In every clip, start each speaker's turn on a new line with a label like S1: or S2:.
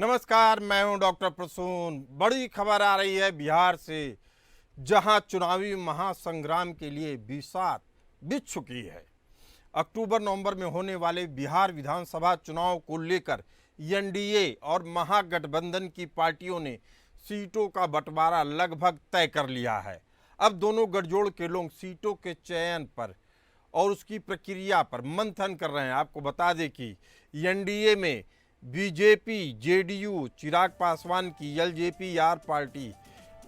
S1: नमस्कार, मैं हूं डॉक्टर प्रसून। बड़ी खबर आ रही है बिहार से, जहां चुनावी महासंग्राम के लिए बिसात बिछ चुकी है। अक्टूबर नवंबर में होने वाले बिहार विधानसभा चुनाव को लेकर एनडीए और महागठबंधन की पार्टियों ने सीटों का बंटवारा लगभग तय कर लिया है। अब दोनों गठजोड़ के लोग सीटों के चयन पर और उसकी प्रक्रिया पर मंथन कर रहे हैं। आपको बता दें कि एनडीए में बीजेपी, जेडीयू, चिराग पासवान की LJP R party,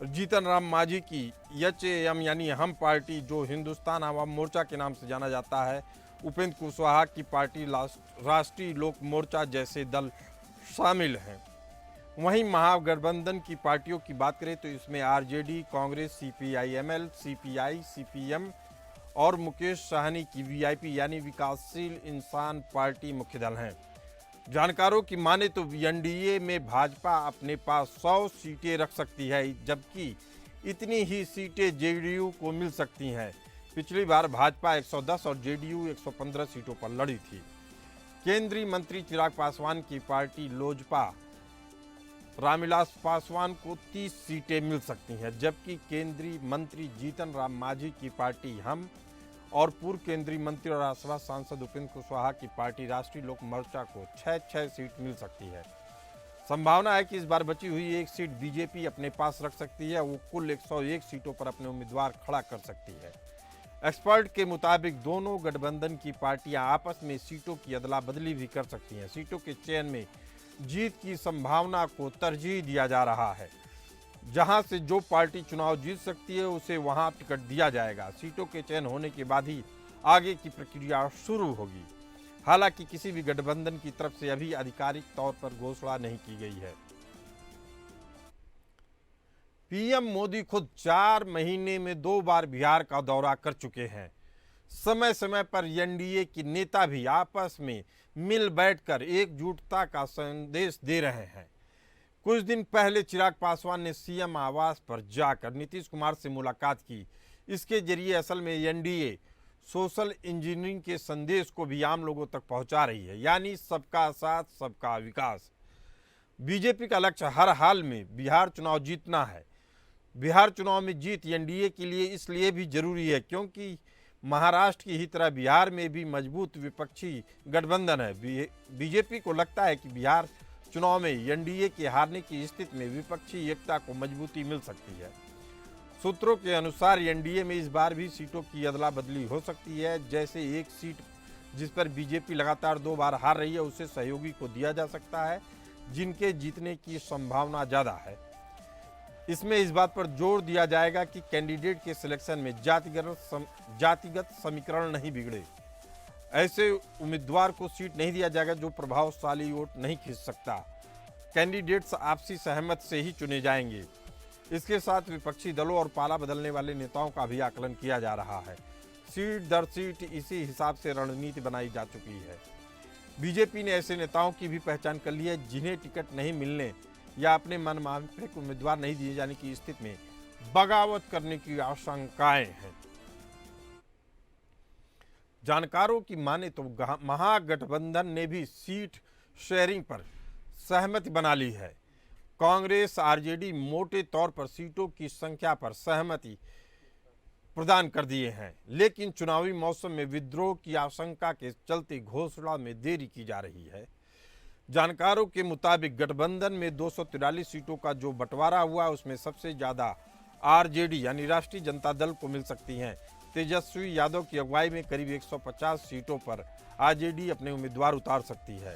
S1: Jitan Ram Manjhi की एचएएम यानी हम पार्टी, जो हिंदुस्तान आवाम मोर्चा के नाम से जाना जाता है, उपेंद्र कुशवाहा की पार्टी राष्ट्रीय लोक मोर्चा जैसे दल शामिल हैं। वहीं महागठबंधन की पार्टियों की बात करें तो इसमें RJD, Congress, CPI-ML, CPI, CPM और मुकेश सहनी की वीआईपी यानी विकासशील इंसान पार्टी मुख्य दल हैं। जानकारों की माने तो एनडीए में भाजपा अपने पास 100 सीटें रख सकती है, जबकि इतनी ही सीटें जेडीयू को मिल सकती हैं। पिछली बार भाजपा 110 और जेडीयू 115 सीटों पर लड़ी थी। केंद्रीय मंत्री चिराग पासवान की पार्टी लोजपा रामविलास पासवान को 30 सीटें मिल सकती हैं, जबकि केंद्रीय मंत्री जीतन राम मांझी की पार्टी हम और पूर्व केंद्रीय मंत्री और राज्यसभा सांसद उपेंद्र कुशवाहा की पार्टी राष्ट्रीय लोक मोर्चा को 6 सीट मिल सकती है। संभावना है कि इस बार बची हुई एक सीट बीजेपी अपने पास रख सकती है। वो कुल 101 सीटों पर अपने उम्मीदवार खड़ा कर सकती है। एक्सपर्ट के मुताबिक दोनों गठबंधन की पार्टियां आपस में सीटों की अदला बदली भी कर सकती हैं। सीटों के चयन में जीत की संभावना को तरजीह दिया जा रहा है। जहां से जो पार्टी चुनाव जीत सकती है उसे वहां टिकट दिया जाएगा। सीटों के चयन होने के बाद ही आगे की प्रक्रिया शुरू होगी। हालांकि किसी भी गठबंधन की तरफ से अभी आधिकारिक तौर पर घोषणा नहीं की गई है। पीएम मोदी खुद 4 महीने में 2 बार बिहार का दौरा कर चुके हैं। समय समय पर एनडीए के नेता भी आपस में मिल बैठकर एकजुटता का संदेश दे रहे हैं। कुछ दिन पहले चिराग पासवान ने सीएम आवास पर जाकर नीतीश कुमार से मुलाकात की। इसके जरिए असल में एनडीए सोशल इंजीनियरिंग के संदेश को भी आम लोगों तक पहुंचा रही है, यानी सबका साथ सबका विकास। बीजेपी का लक्ष्य हर हाल में बिहार चुनाव जीतना है। बिहार चुनाव में जीत एनडीए के लिए इसलिए भी जरूरी है क्योंकि महाराष्ट्र की ही तरह बिहार में भी मजबूत विपक्षी गठबंधन है। बीजेपी को लगता है कि बिहार चुनाव में एनडीए के हारने की स्थिति में विपक्षी एकता को मजबूती मिल सकती है। सूत्रों के अनुसार एनडीए में इस बार भी सीटों की अदला बदली हो सकती है। जैसे एक सीट जिस पर बीजेपी लगातार 2 बार हार रही है उसे सहयोगी को दिया जा सकता है, जिनके जीतने की संभावना ज़्यादा है। इसमें इस बात पर जोर दिया जाएगा कि कैंडिडेट के सिलेक्शन में जातिगत समीकरण नहीं बिगड़े। ऐसे उम्मीदवार को सीट नहीं दिया जाएगा जो प्रभावशाली वोट नहीं खींच सकता। कैंडिडेट्स आपसी सहमत से ही चुने जाएंगे। इसके साथ विपक्षी दलों और पाला बदलने वाले नेताओं का भी आकलन किया जा रहा है। सीट दर सीट इसी हिसाब से रणनीति बनाई जा चुकी है। बीजेपी ने ऐसे नेताओं की भी पहचान कर ली है जिन्हें टिकट नहीं मिलने या अपने मनमाफिक उम्मीदवार नहीं दिए जाने की स्थिति में बगावत करने की आशंकाएं हैं। जानकारों की माने तो महागठबंधन ने भी सीट शेयरिंग पर सहमति बना ली है। कांग्रेस, आरजेडी मोटे तौर पर सीटों की संख्या पर सहमति प्रदान कर दिए हैं, लेकिन चुनावी मौसम में विद्रोह की आशंका के चलते घोषणा में देरी की जा रही है। जानकारों के मुताबिक गठबंधन में 243 सीटों का जो बंटवारा हुआ उसमें सबसे ज्यादा आरजेडी यानी राष्ट्रीय जनता दल को मिल सकती हैं। तेजस्वी यादव की अगुवाई में करीब 150 सीटों पर आरजेडी अपने उम्मीदवार उतार सकती है,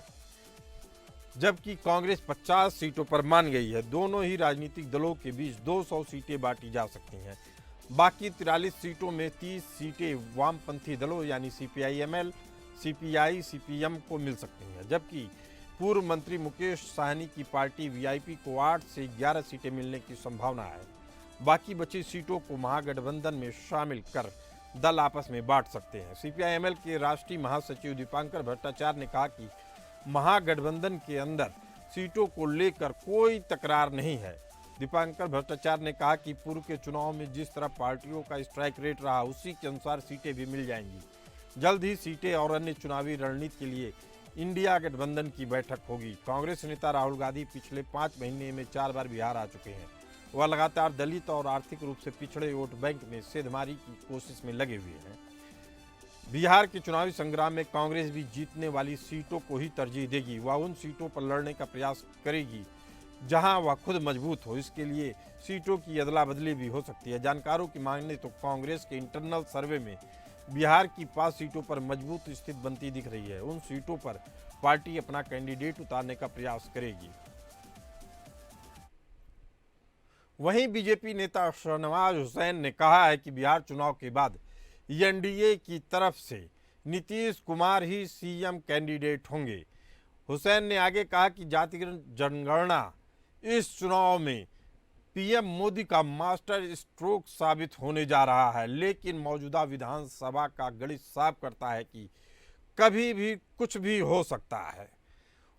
S1: जबकि कांग्रेस 50 सीटों पर मान गई है। दोनों ही राजनीतिक दलों के बीच 200 सीटें बांटी जा सकती हैं। बाकी 43 सीटों में 30 सीटें वामपंथी दलों यानी सीपीआई-एमएल, सीपीआई, सीपीएम को मिल सकती हैं, जबकि पूर्व मंत्री मुकेश सहनी की पार्टी वीआईपी को 8 से 11 सीटें मिलने की संभावना है। बाकी बची सीटों को महागठबंधन में शामिल कर दल आपस में बांट सकते हैं। सीपीआई-एमएल के राष्ट्रीय महासचिव दीपांकर भट्टाचार्य ने कहा कि महागठबंधन के अंदर सीटों को लेकर कोई तकरार नहीं है। दीपांकर भट्टाचार्य ने कहा कि पूर्व के चुनाव में जिस तरह पार्टियों का स्ट्राइक रेट रहा उसी के अनुसार सीटें भी मिल जाएंगी। जल्द ही सीटें और अन्य चुनावी रणनीति के लिए इंडिया गठबंधन की बैठक होगी। कांग्रेस नेता राहुल गांधी पिछले 5 महीने में 4 बार बिहार आ चुके हैं। वह लगातार दलित और आर्थिक रूप से पिछड़े वोट बैंक में सेंधमारी की कोशिश में लगे हुए हैं। बिहार के चुनावी संग्राम में कांग्रेस भी जीतने वाली सीटों को ही तरजीह देगी। वह उन सीटों पर लड़ने का प्रयास करेगी जहां वह खुद मजबूत हो। इसके लिए सीटों की अदला बदली भी हो सकती है। जानकारों की मांने तो कांग्रेस के इंटरनल सर्वे में बिहार की 5 सीटों पर मजबूत स्थिति बनती दिख रही है। उन सीटों पर पार्टी अपना कैंडिडेट उतारने का प्रयास करेगी। वहीं बीजेपी नेता शहनवाज हुसैन ने कहा है कि बिहार चुनाव के बाद एनडीए की तरफ से नीतीश कुमार ही सीएम कैंडिडेट होंगे। हुसैन ने आगे कहा कि जातिगत जनगणना इस चुनाव में पीएम मोदी का मास्टर स्ट्रोक साबित होने जा रहा है, लेकिन मौजूदा विधानसभा का गणित साफ करता है कि कभी भी कुछ भी हो सकता है।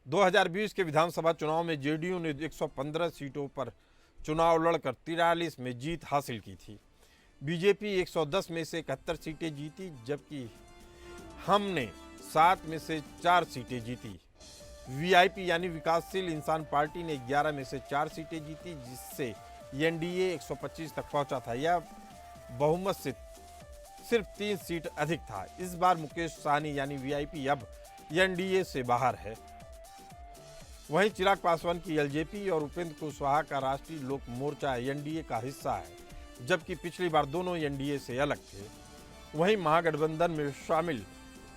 S1: 2020 के विधानसभा चुनाव में जेडीयू ने 115 सीटों पर चुनाव लड़कर 43 में जीत हासिल की थी। बीजेपी 110 में से 71 सीटें जीती, जबकि हमने 7 में से 4 सीटें जीती। वीआईपी यानी विकासशील इंसान पार्टी ने 11 में से 4 सीटें जीती, जिससे एनडीए 125 तक पहुंचा था। यह बहुमत से सिर्फ 3 सीट अधिक था। इस बार मुकेश सहनी यानी वीआईपी अब एनडीए से बाहर है। वहीं चिराग पासवान की एलजेपी और उपेंद्र कुशवाहा का राष्ट्रीय लोक मोर्चा एनडीए का हिस्सा है, जबकि पिछली बार दोनों एनडीए से अलग थे। वहीं महागठबंधन में शामिल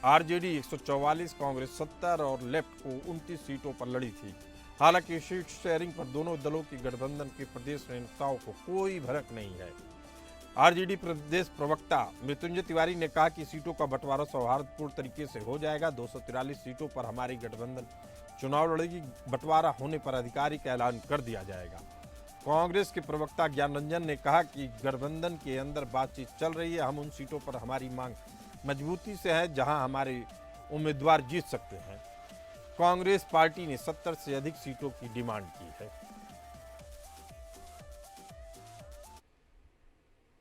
S1: आरजेडी 144, कांग्रेस 70 और लेफ्ट को 29 सीटों पर लड़ी थी। हालांकि सीट शेयरिंग पर दोनों दलों के गठबंधन के प्रदेश नेताओं को कोई भनक नहीं है। आरजेडी प्रदेश प्रवक्ता मृत्युंजय तिवारी ने कहा कि सीटों का बंटवारा सौहार्दपूर्ण तरीके से हो जाएगा। 243 सीटों पर हमारी गठबंधन चुनाव लड़ेगी। बंटवारा होने पर आधिकारिक ऐलान कर दिया जाएगा। कांग्रेस के प्रवक्ता ज्ञान रंजन ने कहा कि गठबंधन के अंदर बातचीत चल रही है। हम उन सीटों पर हमारी मांग मजबूती से है जहां हमारे उम्मीदवार जीत सकते हैं। कांग्रेस पार्टी ने 70 से अधिक सीटों की डिमांड की है।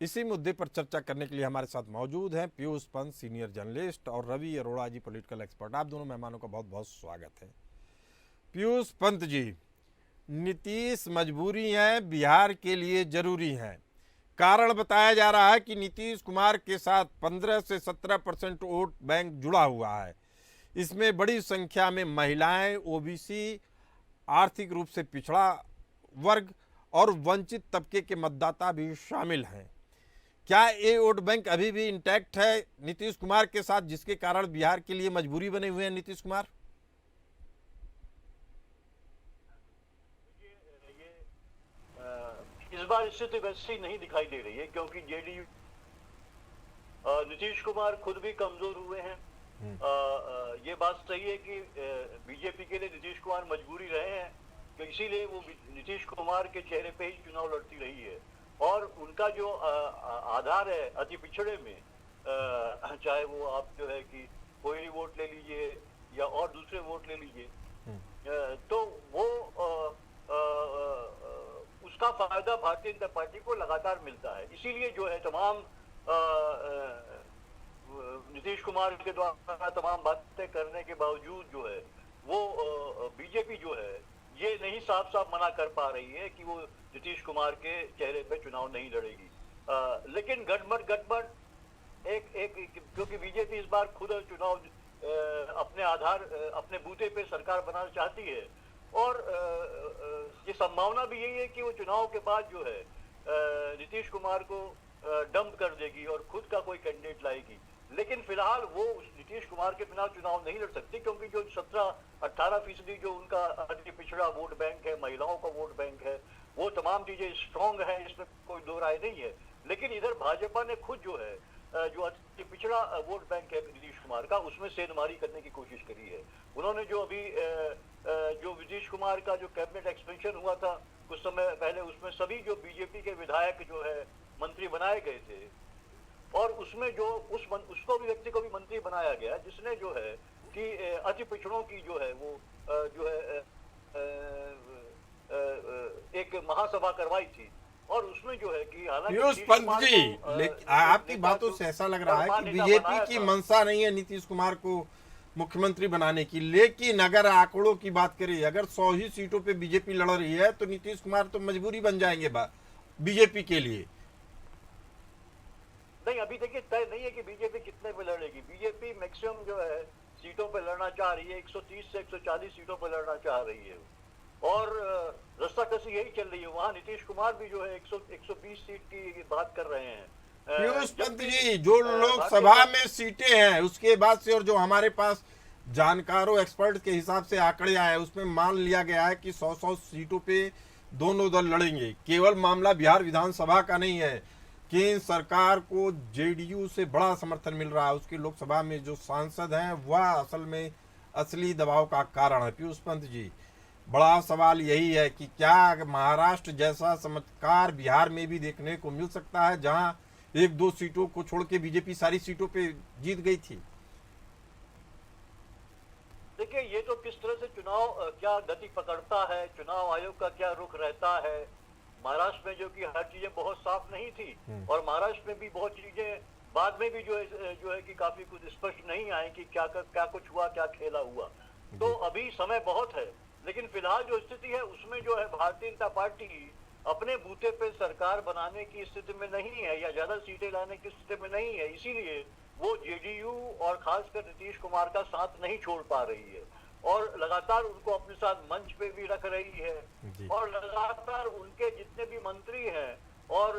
S1: इसी मुद्दे पर चर्चा करने के लिए हमारे साथ मौजूद हैं पीयूष पंत, सीनियर जर्नलिस्ट, और रवि अरोड़ा जी, पॉलिटिकल एक्सपर्ट। आप दोनों मेहमानों का बहुत बहुत स्वागत है। पीयूष पंत जी, नीतीश मजबूरी है, बिहार के लिए जरूरी है। कारण बताया जा रहा है कि नीतीश कुमार के साथ 15 से 17% वोट बैंक जुड़ा हुआ है। इसमें बड़ी संख्या में महिलाएं, ओबीसी, आर्थिक रूप से पिछड़ा वर्ग और वंचित तबके के मतदाता भी शामिल हैं। क्या ये वोट बैंक अभी भी इंटैक्ट है नीतीश कुमार के साथ, जिसके कारण बिहार के लिए मजबूरी बने हुए हैं नीतीश कुमार?
S2: इस बार स्थिति वैसी नहीं दिखाई दे रही है, क्योंकि जेडीयू नीतीश कुमार खुद भी कमजोर हुए हैं। ये बात सही है कि बीजेपी के लिए नीतीश कुमार मजबूरी रहे हैं, तो इसीलिए वो नीतीश कुमार के चेहरे पे ही चुनाव लड़ती रही है। और उनका जो आधार है अति पिछड़े में, चाहे वो आप जो है कि कोई वोट ले लीजिए या और दूसरे वोट ले लीजिए, तो वो उसका फायदा भारतीय जनता पार्टी को लगातार मिलता है। इसीलिए जो है तमाम नीतीश कुमार के द्वारा तमाम बातें करने के बावजूद जो है वो बीजेपी जो है ये नहीं साफ साफ मना कर पा रही है कि वो नीतीश कुमार के चेहरे पे चुनाव नहीं लड़ेगी। लेकिन गठबंधन क्योंकि बीजेपी इस बार खुद चुनाव अपने आधार अपने बूते पे सरकार बनाना चाहती है, और ये संभावना भी यही है कि वो चुनाव के बाद जो है नीतीश कुमार को डंप कर देगी और खुद का कोई कैंडिडेट लाएगी। लेकिन फिलहाल वो नीतीश कुमार के बिना चुनाव नहीं लड़ सकती, क्योंकि जो 17-18% जो उनका अति पिछड़ा वोट बैंक है, महिलाओं का वोट बैंक है, वो तमाम चीजें स्ट्रांग है, इसमें कोई दो राय नहीं है। लेकिन इधर भाजपा ने खुद जो है जो अति पिछड़ा वोट बैंक है नीतीश कुमार का, उसमें सेंधमारी करने की कोशिश करी है। उन्होंने जो अभी जो नीतीश कुमार का जो कैबिनेट एक्सपेंशन हुआ था कुछ समय पहले, उसमें सभी जो बीजेपी के विधायक जो है मंत्री बनाए गए थे, और उसमें जो उसको भी व्यक्ति को भी मंत्री बनाया गया, जिसने जो है कि अति पिछड़ों की जो है वो जो है एक महासभा करवाई थी, और उसमें जो है कि
S1: पीयूष पंत जी, आपकी बातों से ऐसा लग रहा है कि बीजेपी की मंशा नहीं है नीतीश कुमार को मुख्यमंत्री बनाने की। लेकिन अगर आंकड़ों की बात करें, अगर 100 ही सीटों पे बीजेपी लड़ रही है तो नीतीश कुमार तो मजबूरी बन जाएंगे बीजेपी के लिए।
S2: नहीं, अभी देखिए तय नहीं है कि बीजेपी कितने पे लड़ेगी। बीजेपी मैक्सिमम जो है सीटों पे लड़ना चाह रही है, 130 से 140 सीटों पे लड़ना चाह रही है और रस्साकसी यही चल रही है। वहां नीतीश कुमार भी जो है 120 सीट की बात कर रहे हैं।
S1: पीयूष पंत
S2: जबकि
S1: जी, जो लोकसभा में सीटें हैं उसके बाद से और जो हमारे पास जानकारों एक्सपर्ट के हिसाब से आंकड़े आए उसमें मान लिया गया है कि 100 सीटों पे दोनों दल लड़ेंगे। केवल मामला बिहार विधानसभा का नहीं है, केंद्र सरकार को जेडीयू से बड़ा समर्थन मिल रहा है, उसके लोकसभा में जो सांसद हैं वह असल में असली दबाव का कारण है। पीयूष पंत जी, बड़ा सवाल यही है कि क्या महाराष्ट्र जैसा चमत्कार बिहार में भी देखने को मिल सकता है, जहां 1-2 सीटों को छोड़ के बीजेपी सारी सीटों पे जीत गई थी।
S2: देखिए, ये तो किस तरह से चुनाव क्या गति पकड़ता है, चुनाव आयोग का क्या रुख रहता है। महाराष्ट्र में जो कि हर चीजें बहुत साफ नहीं थी और महाराष्ट्र में भी बहुत चीजें बाद में भी जो है कि काफी कुछ स्पष्ट नहीं आए कि क्या कुछ हुआ, क्या खेला हुआ। तो अभी समय बहुत है, लेकिन फिलहाल जो स्थिति है उसमें जो है भारतीय जनता पार्टी अपने बूते पे सरकार बनाने की स्थिति में नहीं है या ज्यादा सीटें लाने की स्थिति में नहीं है। इसीलिए वो जेडीयू और खासकर नीतीश कुमार का साथ नहीं छोड़ पा रही है और लगातार उनको अपने साथ मंच पे भी रख रही है और लगातार उनके जितने भी मंत्री हैं और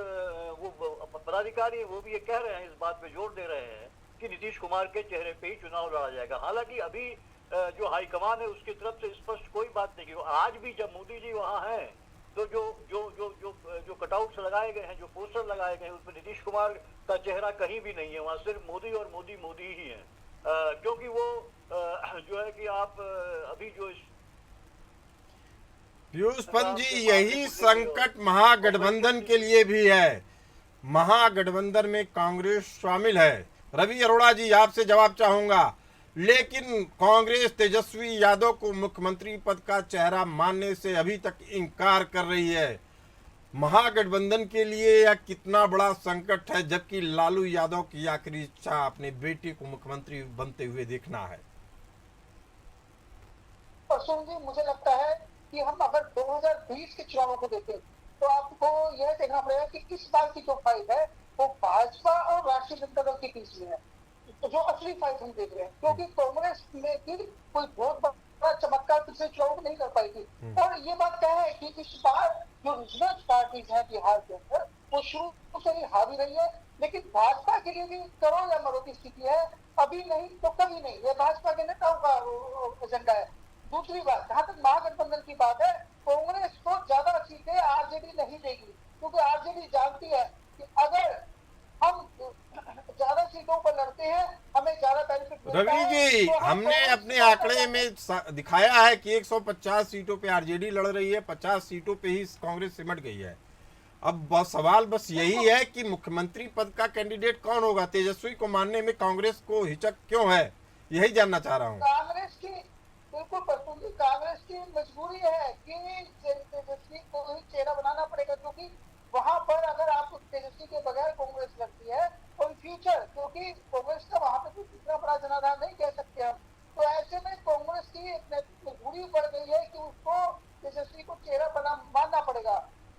S2: वो पदाधिकारी हैं वो भी ये कह रहे हैं, इस बात पे जोर दे रहे हैं कि नीतीश कुमार के चेहरे पे ही चुनाव लड़ा जाएगा। हालांकि अभी जो हाईकमान है उसकी तरफ से स्पष्ट कोई बात नहीं की। आज भी जब मोदी जी वहां हैं तो जो जो जो जो जो कटआउट्स लगाए गए हैं, जो पोस्टर लगाए गए हैं, उसमें नीतीश कुमार का चेहरा कहीं भी नहीं है। वहां सिर्फ मोदी और मोदी ही हैं, क्योंकि वो जो है कि आप अभी जो
S1: पीयूष पंत जी, यही संकट महागठबंधन के लिए भी है। महागठबंधन में कांग्रेस शामिल है। रवि अरोड़ा जी, आपसे जवाब चाहूंगा, लेकिन कांग्रेस तेजस्वी यादव को मुख्यमंत्री पद का चेहरा मानने से अभी तक इनकार कर रही है। महागठबंधन के लिए यह कितना बड़ा संकट है, जबकि लालू यादव की आखिरी इच्छा अपने बेटे को मुख्यमंत्री बनते हुए देखना है।
S3: परसों जी, मुझे लगता है कि हम अगर 2020 के चुनावों को देखें तो आपको यह देखना पड़ेगा कि इस बार की जो फाइट है वो भाजपा और राष्ट्रीय जनता दल के बीच में है, तो जो असली फाइट हम देख रहे हैं, क्योंकि कांग्रेस में भी कोई बहुत बड़ा चमत्कार पिछले चुनाव में नहीं कर पाई थी। और ये बात क्या है कि इस बार जो रीजनल पार्टीज है बिहार के अंदर वो शुरू से ही हावी रही है, लेकिन भाजपा के लिए भी करो या मरो की स्थिति है, अभी नहीं तो कभी नहीं, ये भाजपा के नेताओं का एजेंडा है। दूसरी बात, जहां तक महागठबंधन की बात है, कांग्रेस को ज्यादा सीटें आरजेडी नहीं देगी, क्योंकि आरजेडी जानती है कि अगर हम ज्यादा सीटों पर लड़ते हैं हमें ज्यादा बेनिफिट।
S1: रवि जी, हमने अपने आंकड़े में दिखाया है कि 150 सीटों पे आरजेडी लड़ रही है, 50 सीटों पे ही कांग्रेस सिमट गई है। अब सवाल बस यही है कि मुख्यमंत्री पद का कैंडिडेट कौन होगा। तेजस्वी को मानने में कांग्रेस को हिचक क्यों है, यही जानना चाह रहा हूँ।
S3: कांग्रेस की बिल्कुल परसों जी, कांग्रेस की मजबूरी है कि तेजस्वी को ही चेहरा बनाना पड़ेगा, क्योंकि वहां पर अगर आप तेजस्वी के बगैर कांग्रेस लगती है और फ्यूचर, क्योंकि कांग्रेस का वहां पे इतना बड़ा जनाधार नहीं कह सकते हम, तो ऐसे में कांग्रेस की मजबूरी पड़ गई है कि उसको तेजस्वी को चेहरा मानना पड़ेगा,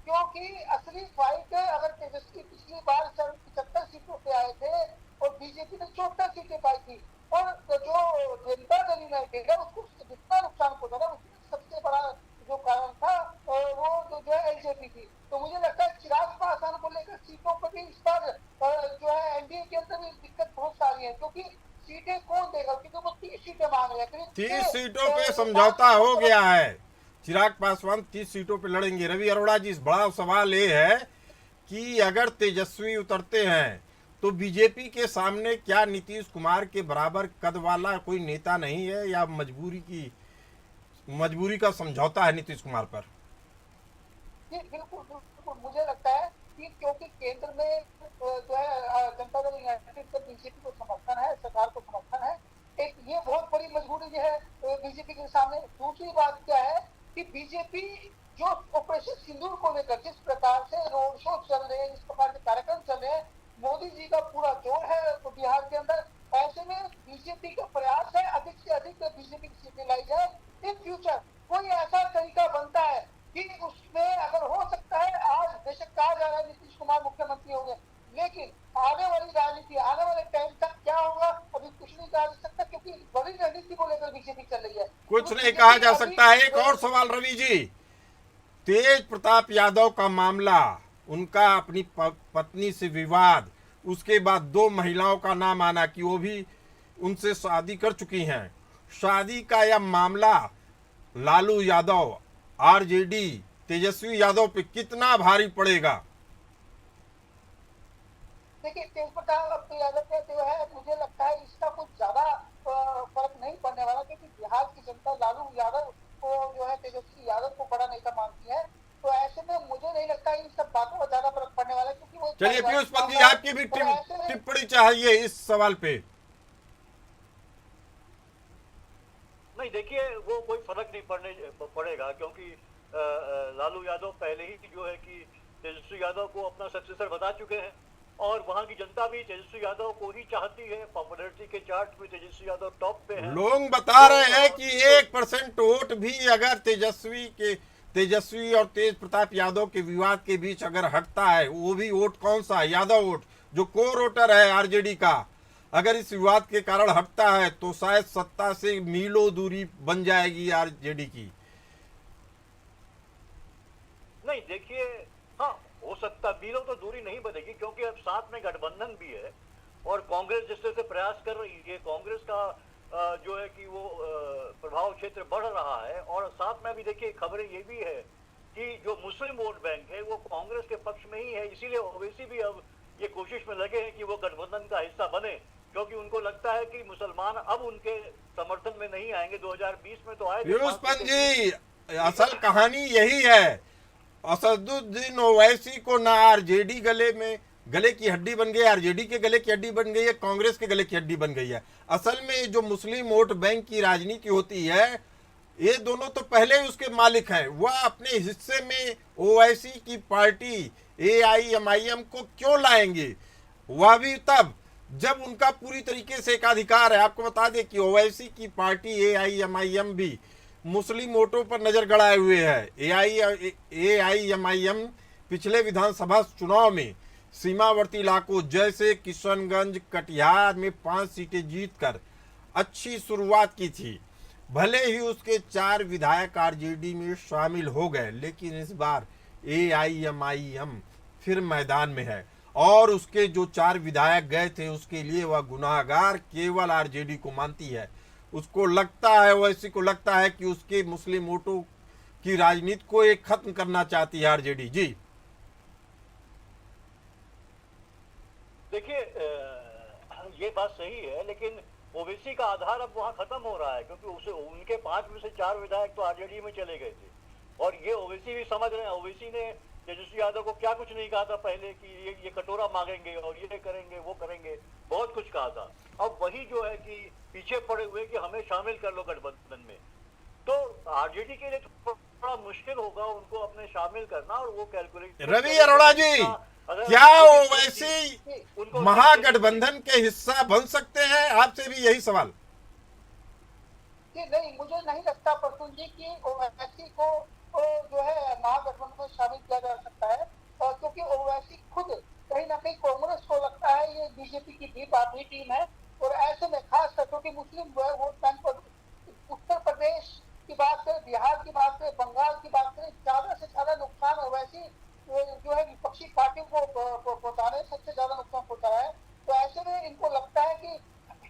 S3: क्योंकि असली फाइट अगर तेजस्वी पिछली बार 75 सीटों पे आए थे और बीजेपी ने 74 सीटें पाई थी और जो जनता दल यूनाइटेड है उसको जितना नुकसान पहुंचा था उसमें सबसे बड़ा जो कारण था वो जो है एलजेपी थी। तो मुझे लगता है चिराग पासवान को लेकर सीटों पर भी इस बार जो है एनडीए के अंदर भी दिक्कत बहुत सारी है, क्योंकि सीटें कौन देगा, क्योंकि वो 30 सीटें मांग रहे हैं।
S1: 30 सीटों पे समझौता हो गया है, चिराग पासवान 30 सीटों पे लड़ेंगे। रवि अरोड़ा जी, इस बड़ा सवाल ये है कि अगर तेजस्वी उतरते हैं तो बीजेपी के सामने क्या नीतीश कुमार के बराबर कद वाला कोई नेता नहीं है, या मजबूरी का समझौता है नीतीश कुमार पर?
S3: जी बिल्कुल बिल्कुल, मुझे लगता है कि क्योंकि केंद्र में जो है जनता दल यूनाइटेड का बीजेपी को समर्थन है, सरकार को समर्थन है, एक ये बहुत बड़ी मजबूरी जो है बीजेपी के सामने। दूसरी बात क्या है कि बीजेपी जो ऑपरेशन सिंदूर को लेकर जिस प्रकार से रोड शो चल रहे हैं, इस प्रकार के कार्यक्रम चल रहे हैं, मोदी जी का पूरा जोर है तो बिहार के अंदर, ऐसे में बीजेपी का प्रयास है अधिक से अधिक बीजेपी की सीटें लाई जाए। इन फ्यूचर कोई ऐसा तरीका बनता है कि उसमें अगर हो सकता है, आज बेशक कहा जा रहा है नीतीश कुमार मुख्यमंत्री होंगे, लेकिन आने वाली राजनीति, आने वाले टाइम तक क्या होगा अभी कुछ नहीं कहा जा सकता, क्योंकि बड़ी रणनीति को लेकर बीजेपी चल रही है।
S1: कुछ नहीं कहा जा सकता है। एक और सवाल रवि जी, तेज प्रताप यादव का मामला, उनका अपनी पत्नी से विवाद, उसके बाद 2 महिलाओं का नाम आना कि वो भी उनसे शादी कर चुकी हैं, शादी का यह मामला लालू यादव, आरजेडी, तेजस्वी यादव पे कितना भारी पड़ेगा?
S3: देखिए, तेज प्रताप यादव का जो है, मुझे लगता है इसका कुछ ज्यादा फर्क नहीं पड़ने वाला, क्योंकि बिहार की जनता लालू यादव को जो है, तेजस्वी यादव को बड़ा नेता मानती है। तो ऐसे में मुझे नहीं लगता इन सब बातों का ज्यादा फर्क पड़ने वाला है, क्योंकि वो
S1: चलिए पीयूष पंत जी, आपकी भी टिप्पणी चाहिए इस सवाल पे।
S2: नहीं, देखिए वो कोई फर्क नहीं पड़ेगा, क्योंकि लालू यादव पहले ही जो है कि तेजस्वी यादव को अपना सक्सेसर बता चुके हैं, और वहां की जनता भी तेजस्वी यादव को ही चाहती है। पॉपुलैरिटी के चार्ट में तेजस्वी यादव टॉप पे है।
S1: लोग बता रहे हैं कि 1% वोट भी अगर तेजस्वी और तेज प्रताप यादव के विवाद के बीच अगर हटता है, वो भी वोट कौन सा, यादव वोट जो कोर वोटर है आरजेडी का, अगर इस विवाद के कारण हटता है तो शायद सत्ता से मीलों दूरी बन जाएगी आरजेडी की।
S2: नहीं, देखिए, हाँ हो सकता, मीलों तो दूरी नहीं बनेगी, क्योंकि अब साथ में गठबंधन भी है और कांग्रेस जिस तरह से प्रयास कर रही है, कांग्रेस का जो है कि वो प्रभाव क्षेत्र बढ़ रहा है। और साथ में अभी देखिए खबरें ये भी है कि जो मुस्लिम वोट बैंक है वो कांग्रेस के पक्ष में ही है, इसीलिए ओवैसी भी अब ये कोशिश में लगे हैं कि वो गठबंधन का हिस्सा बने, क्योंकि उनको लगता है कि मुसलमान अब उनके समर्थन में नहीं आएंगे। 2020 में तो आए।
S1: पीयूष पंत जी, असल कहानी यही है, असदुद्दीन ओवैसी को ना आरजेडी गले की हड्डी बन गई, आरजेडी के गले की हड्डी बन गई है, कांग्रेस के गले की हड्डी बन गई है। असल में जो मुस्लिम वोट बैंक की राजनीति होती है, ये दोनों तो पहले ही उसके मालिक हैं। वह अपने हिस्से में ओवैसी की पार्टी AIMIM को क्यों लाएंगे? वह भी तब जब उनका पूरी तरीके से एकाधिकार है। आपको बता दें कि ओवैसी की पार्टी AIMIM भी मुस्लिम वोटों पर नजर गड़ाए हुए है। AIMIM पिछले विधानसभा चुनाव में सीमावर्ती इलाकों जैसे किशनगंज, कटिहार में 5 सीटें जीतकर अच्छी शुरुआत की थी। भले ही उसके 4 विधायक आरजेडी में शामिल हो गए, लेकिन इस बार AIMIM फिर मैदान में है और उसके जो 4 विधायक गए थे उसके लिए वह गुनाहगार केवल आरजेडी को मानती है। उसको लगता है, वैसी को लगता है कि उसके मुस्लिम वोटों की राजनीति को एक खत्म करना चाहती है आरजेडी। जी
S2: देखिए, ये बात सही है, लेकिन ओवैसी का आधार अब वहां खत्म हो रहा है, क्योंकि उनके 5 में से 4 विधायक तो आरजेडी में चले गए थे, और ये ओवैसी भी समझ रहे हैं। ओवैसी ने तेजस्वी यादव को क्या कुछ नहीं कहा था पहले कि ये कटोरा मांगेंगे और ये करेंगे वो करेंगे, बहुत कुछ कहा था। अब वही जो है कि पीछे पड़े हुए कि हमें शामिल कर लो गठबंधन में, तो आरजेडी के लिए थोड़ा मुश्किल होगा उनको अपने शामिल करना, और वो कैलकुलेट।
S1: रवि अरोड़ा जी, क्या ओवैसी महागठबंधन के हिस्सा बन सकते हैं? आपसे भी यही सवाल।
S3: नहीं, मुझे नहीं लगता प्रसून जी की ओवैसी को जो है महागठबंधन में शामिल किया जा सकता है, क्योंकि ओवैसी खुद कहीं ना कहीं कांग्रेस को लगता है ये बीजेपी की भी टीम है, और ऐसे में खास कर क्योंकि मुस्लिम वोट बैंक पर उत्तर प्रदेश की बात करें, बिहार की बात करें, बंगाल की बात करें, ज्यादा से ज्यादा नुकसान ओवैसी जो है विपक्षी पार्टियों को पहुंचा रहे, सबसे ज्यादा नुकसान पहुंचा रहा है। तो ऐसे में इनको लगता है कि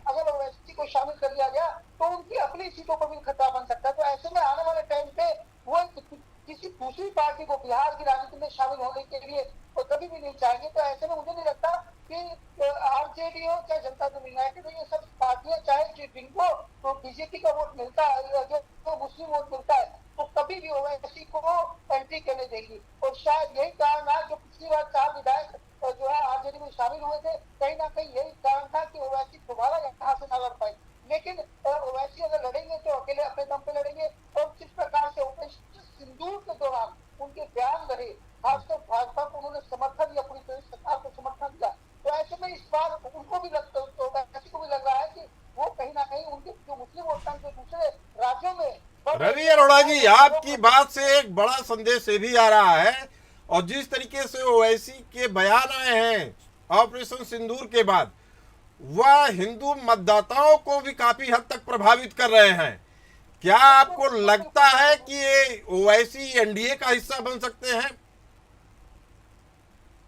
S3: अगर ओवैसी को शामिल कर लिया गया तो उनकी अपनी सीटों पर भी खतरा बन सकता है। तो ऐसे में आने वाले टाइम पे वो किसी दूसरी पार्टी को बिहार की राजनीति में शामिल होने के लिए वो कभी भी नहीं चाहेंगे। तो ऐसे में मुझे नहीं लगता कि आरजेडी हो चाहे जनता दल यूनाइटेड हो, ये सब पार्टियां चाहे जिनको तो बीजेपी का वोट मिलता है, जो मुस्लिम वोट मिलता है, तो कभी भी ओवैसी को एंट्री करने देगी। और शायद यही कारण है जो पिछली बार 4 विधायक जो है आरजेडी में शामिल हुए थे, कहीं ना कहीं यही कारण था कि ओवैसी दोबारा यहाँ से न लड़ पाए। लेकिन ओवैसी अगर लड़ेंगे तो अकेले अपने दम पे लड़ेंगे, और जिस प्रकार से ऑपरेशन सिंदूर के दौरान उनके बयान रहे, खासकर भाजपा को उन्होंने समर्थन दिया, पूरी तरह सरकार को समर्थन दिया, तो ऐसे में इस बार उनको भी लगता, ओवैसी को भी लग रहा है कि वो कहीं ना कहीं उनके जो मुस्लिम
S1: रवि अरोड़ा जी, आपकी बात से एक बड़ा संदेश ये भी आ रहा है, और जिस तरीके से ओवैसी के बयान आए हैं ऑपरेशन सिंदूर के बाद, वह हिंदू मतदाताओं को भी काफी हद तक प्रभावित कर रहे हैं। क्या आपको लगता है कि ये ओवैसी एनडीए का हिस्सा बन सकते हैं?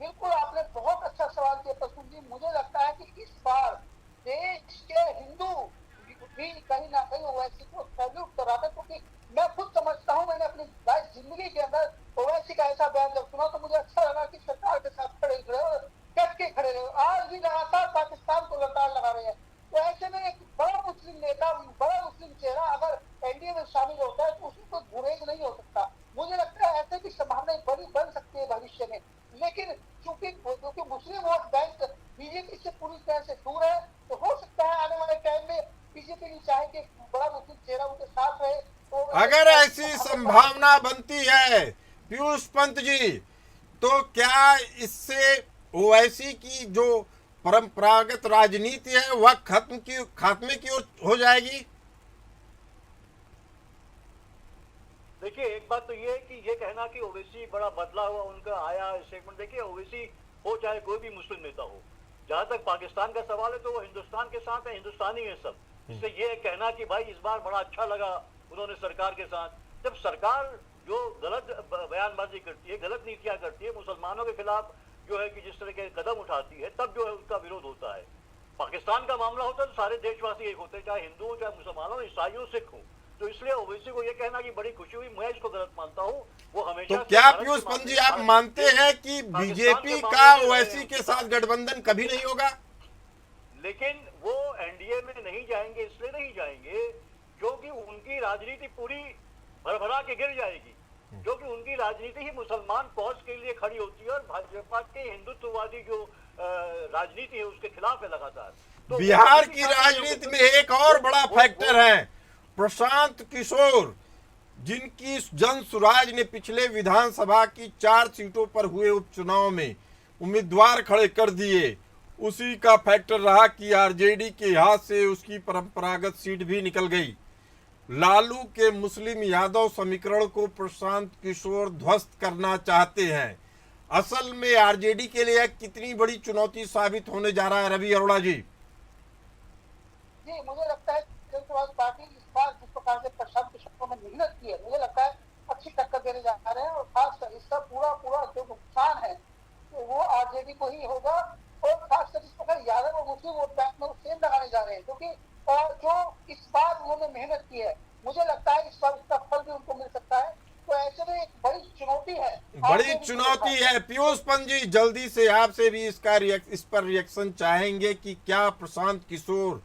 S3: बिल्कुल, आपने बहुत अच्छा सवाल किया प्रसून जी। मुझे लगता है कि इस बार देश के हिंदू भी कहीं ना कहीं ओवैसी को सैल्यूट कर रहा था, क्योंकि मैं खुद समझता हूँ, मैंने अपनी जिंदगी के अंदर ओवैसी का ऐसा बयान जब सुना तो मुझे अच्छा लगा कि सरकार के साथ खड़े रहे, डट के खड़े रहे। आज भी लगातार पाकिस्तान को लताड़ लगा रहे हैं। तो ऐसे में एक बड़ा मुस्लिम नेता, बड़ा मुस्लिम चेहरा अगर एनडीए में शामिल होता है तो उसमें कोई गुरेज नहीं हो सकता। मुझे लगता है ऐसे की संभावनाएं बड़ी बन सकती है भविष्य में। लेकिन क्योंकि मुस्लिम वोट बैंक बीजेपी से पूरी तरह से दूर है, तो हो सकता है आने वाले टाइम में बीजेपी नहीं चाहे कि बड़ा मुस्लिम चेहरा उनके साथ रहे। तो
S1: अगर ऐसी संभावना बनती है पीयूष पंत जी, तो क्या इससे ओवैसी की जो परंपरागत राजनीति है वह खात्मे की ओर हो जाएगी?
S2: देखिए, एक बात तो ये है कि ये कहना कि ओवैसी बड़ा बदला हुआ उनका आया स्टेटमेंट, देखिए ओवैसी हो चाहे कोई भी मुस्लिम नेता हो, जहां तक पाकिस्तान का सवाल है तो वो हिंदुस्तान के साथ है, हिंदुस्तानी है सब। इससे ये कहना कि भाई इस बार बड़ा अच्छा लगा उन्होंने सरकार के साथ, जब सरकार जो गलत बयानबाजी करती है, गलत नीतियां करती है, मुसलमानों के खिलाफ जो है कि जिस तरह के कदम उठाती है, तब जो है उसका विरोध होता है। पाकिस्तान का मामला होता है तो सारे देशवासी एक होते हैं, चाहे हिंदू हो, चाहे मुसलमान हो, ईसाई हो, सिख हो। तो इसलिए ओवैसी को ये कहना कि बड़ी खुशी हुई, मैं इसको गलत मानता हूँ। वो हमेशा
S1: तो क्या पीयूष पंत जी आप मानते हैं कि बीजेपी का ओवैसी के साथ गठबंधन कभी नहीं होगा?
S2: लेकिन वो एनडीए में नहीं जाएंगे, इसलिए नहीं जाएंगे क्योंकि उनकी राजनीति पूरी भरभरा के गिर जाएगी, क्योंकि उनकी राजनीति ही मुसलमान कॉज के लिए खड़ी होती है और भाजपा के हिंदुत्ववादी जो राजनीति है उसके खिलाफ है लगातार। तो
S1: बिहार की राजनीति में एक और बड़ा फैक्टर है प्रशांत किशोर, जिनकी जन सुराज ने पिछले विधानसभा की 4 सीटों पर हुए उपचुनाव में उम्मीदवार खड़े कर दिए। उसी का फैक्टर रहा कि आरजेडी के हाथ से उसकी परंपरागत सीट भी निकल गई। लालू के मुस्लिम यादव समीकरण को प्रशांत किशोर ध्वस्त करना चाहते हैं। असल में आरजेडी के लिए कितनी बड़ी चुनौती साबित होने जा रहा है रवि अरोड़ा जी?
S3: जी, मुझे लगता है जनता पार्टी इस बार जिस प्रकार से प्रशांत किशोर ने मेहनत की है, मुझे लगता है अच्छी टक्कर देने जा रहे हैं। और खासकर इसका पूरा जो नुकसान है तो वो आरजेडी को ही होगा। और खासकर इस प्रकार यादव और मुस्लिम वोट बैंक में वो सेम लगाने जा रहे हैं, क्योंकि जो इस बार उन्होंने मेहनत की है, मुझे लगता है इस बार उसका फल भी उनको मिल सकता है। तो ऐसे में एक बड़ी चुनौती है,
S1: बड़ी चुनौती है। पीयूष पंत जी, जल्दी से आपसे भी इस पर रिएक्शन चाहेंगे कि क्या प्रशांत किशोर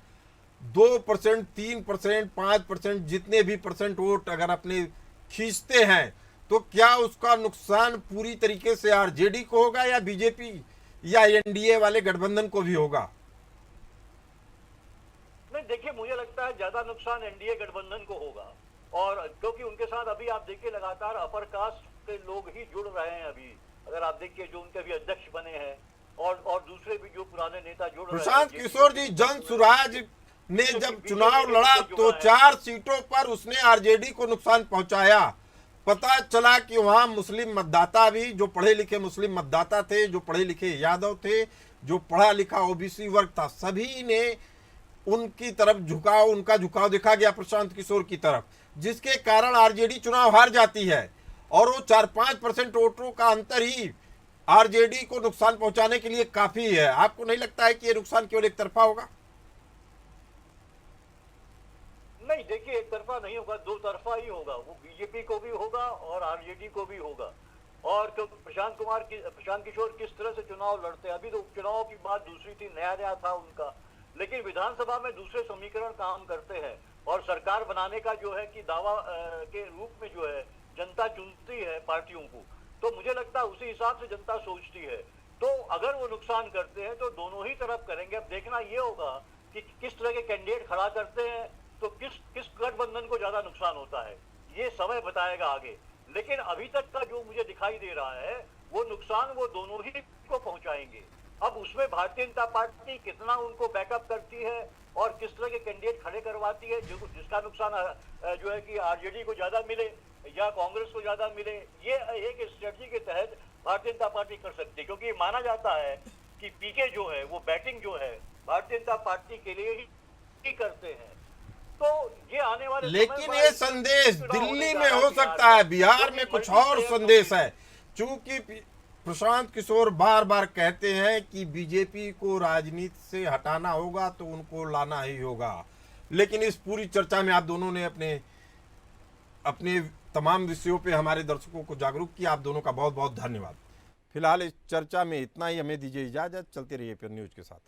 S1: 2%, 3%, 5% जितने भी परसेंट वोट अगर अपने खींचते हैं तो क्या उसका नुकसान पूरी तरीके से आरजेडी को होगा या बीजेपी या एनडीए वाले गठबंधन को भी होगा?
S2: नहीं, देखिए मुझे लगता है ज्यादा नुकसान एनडीए गठबंधन को होगा, और क्योंकि उनके साथ अभी आप देखिए लगातार अपर कास्ट के लोग ही जुड़ रहे हैं। अभी अगर आप देखिए जो उनके भी अध्यक्ष बने हैं और दूसरे भी जो पुराने नेता जुड़ रहे हैं।
S1: प्रशांत किशोर जी, जन सुराज ने जब चुनाव लड़ा तो 4 सीटों पर उसने आरजेडी को नुकसान पहुंचाया। पता चला कि वहां मुस्लिम मतदाता भी, जो पढ़े लिखे मुस्लिम मतदाता थे, जो पढ़े लिखे यादव थे, जो पढ़ा लिखा ओबीसी वर्ग था, सभी ने उनकी तरफ उनका झुकाव देखा गया प्रशांत किशोर की तरफ, जिसके कारण आरजेडी चुनाव हार जाती है। और वो 4-5% वोटों का अंतर ही आरजेडी को नुकसान पहुंचाने के लिए काफी है। आपको नहीं लगता है कि ये नुकसान केवल एक तरफा होगा?
S2: नहीं, देखिए एक तरफा नहीं होगा, 2 तरफा ही होगा। वो बीजेपी को भी होगा और आरजेडी को भी होगा। और प्रशांत किशोर किस तरह से चुनाव लड़ते हैं, अभी तो उपचुनाव की बात दूसरी थी, नया था उनका, लेकिन विधानसभा में दूसरे समीकरण काम करते हैं और सरकार बनाने का जो है कि दावा के रूप में जो है जनता चुनती है पार्टियों को। तो मुझे लगता है उसी हिसाब से जनता सोचती है। तो अगर वो नुकसान करते हैं तो दोनों ही तरफ करेंगे। अब देखना ये होगा कि किस तरह के कैंडिडेट खड़ा करते हैं, तो किस गठबंधन को ज्यादा नुकसान होता है, ये समय बताएगा आगे। लेकिन अभी तक का जो मुझे दिखाई दे रहा है वो नुकसान वो दोनों ही को पहुंचाएंगे। अब उसमें भारतीय जनता पार्टी कितना उनको बैकअप करती है और किस तरह के कैंडिडेट खड़े करवाती है, जिसका नुकसान जो है कि आरजेडी को ज्यादा मिले या कांग्रेस को ज्यादा मिले, ये एक स्ट्रेटजी के तहत भारतीय जनता पार्टी कर सकती है। क्योंकि माना जाता है कि पीके जो है वो बैटिंग जो है भारतीय जनता पार्टी के लिए ही करते हैं। तो ये आने वाले
S1: लेकिन ये संदेश दिल्ली में हो सकता है, बिहार में कुछ और संदेश है। चूंकि प्रशांत किशोर बार बार कहते हैं कि बीजेपी को राजनीति से हटाना होगा तो उनको लाना ही होगा, लेकिन इस पूरी चर्चा में आप दोनों ने अपने तमाम विषयों पे हमारे दर्शकों को जागरूक किया। आप दोनों का बहुत बहुत धन्यवाद। फिलहाल इस चर्चा में इतना ही, हमें दीजिए इजाजत। चलते रहिए फिर न्यूज के साथ।